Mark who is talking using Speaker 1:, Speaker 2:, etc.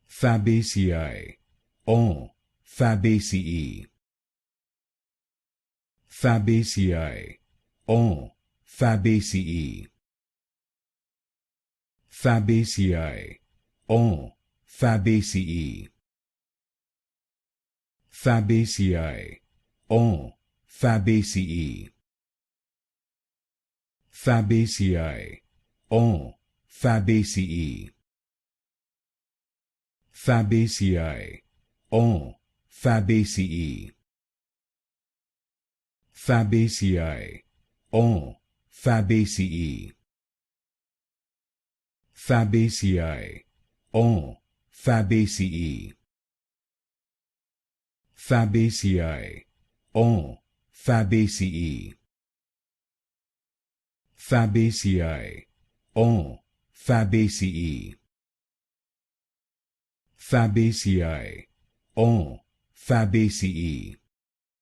Speaker 1: Fabaceae, en, Fabaceae. Fabaceae, en, Fabaceae. Fabaceae, en, Fabaceae. Fabaceae, en, Fabaceae. Fabaceae, en, Fabaceae. Fabaceae, en, Fabaceae. Fabaceae, en, Fabaceae. Fabaceae, en, Fabaceae. Fabaceae, en, Fabaceae. Fabaceae, en, Fabaceae. Fabaceae, en, Fabaceae.